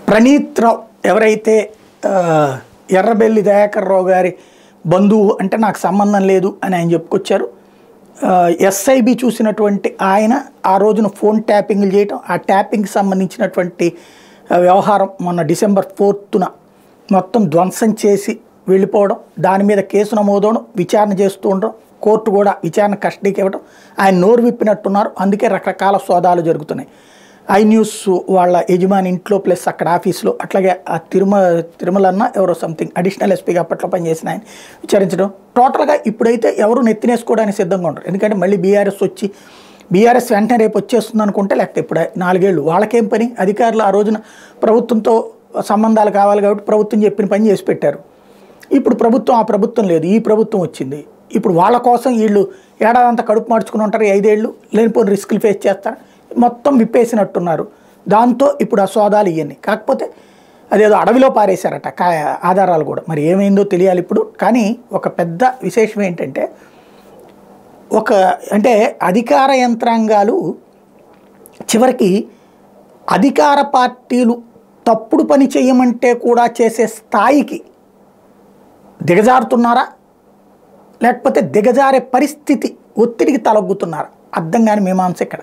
ప్రణీత్ రావు ఎవరైతే ఎర్రబెల్లి దయాకర్ రావు గారి బంధువు అంటే నాకు సంబంధం లేదు అని ఆయన చెప్పుకొచ్చారు. ఎస్ఐబి చూసినటువంటి ఆయన ఆ రోజున ఫోన్ ట్యాపింగ్లు చేయటం, ఆ ట్యాపింగ్కి సంబంధించినటువంటి వ్యవహారం మొన్న December 4th మొత్తం ధ్వంసం చేసి వెళ్ళిపోవడం, దాని మీద కేసు నమోదవడం, విచారణ చేస్తూ ఉండడం, కోర్టు కూడా విచారణ కస్టడీకి ఇవ్వడం, ఆయన నోరు విప్పినట్టున్నారు. అందుకే రకరకాల సోదాలు జరుగుతున్నాయి. ఐ న్యూస్ వాళ్ళ యజమాని ఇంట్లో ప్లస్ అక్కడ ఆఫీస్లో, అట్లాగే ఆ తిరుమలన్న ఎవరో సంథింగ్ అడిషనల్ ఎస్పీగా అప్పట్లో పనిచేసిన ఆయన విచారించడం. టోటల్గా ఇప్పుడైతే ఎవరు నెత్తినేసుకోవడానికి సిద్ధంగా ఉంటారు. ఎందుకంటే మళ్ళీ బీఆర్ఎస్ వెంటనే రేపు వచ్చేస్తుంది అనుకుంటే, లేకపోతే ఇప్పుడు 4 ఏళ్ళు వాళ్ళకేం పని? అధికారులు ఆ రోజున ప్రభుత్వంతో సంబంధాలు కావాలి కాబట్టి ప్రభుత్వం చెప్పిన పని చేసి పెట్టారు. ఇప్పుడు ఆ ప్రభుత్వం లేదు, ఈ ప్రభుత్వం వచ్చింది. ఇప్పుడు వాళ్ళ కోసం వీళ్ళు ఏడాదంతా కడుపు మార్చుకుని ఉంటారు, 5 ఏళ్ళు లేనిపోయిన రిస్కులు ఫేస్ చేస్తారు, మొత్తం విప్పేసినట్టున్నారు. దాంతో ఇప్పుడు ఆ సోదాలు ఇవన్నీ. కాకపోతే అదేదో అడవిలో పారేశారట ఆధారాలు కూడా, మరి ఏమైందో తెలియాలి ఇప్పుడు. కానీ ఒక పెద్ద విశేషం ఏంటంటే, అంటే అధికార యంత్రాంగాలు చివరికి అధికార పార్టీలు తప్పుడు పని చేయమంటే కూడా చేసే స్థాయికి దిగజారుతున్నారా, లేకపోతే దిగజారే పరిస్థితి ఒత్తిడికి తలొగ్గుతున్నారా? అర్థం కాని మీమాంస ఇక్కడ.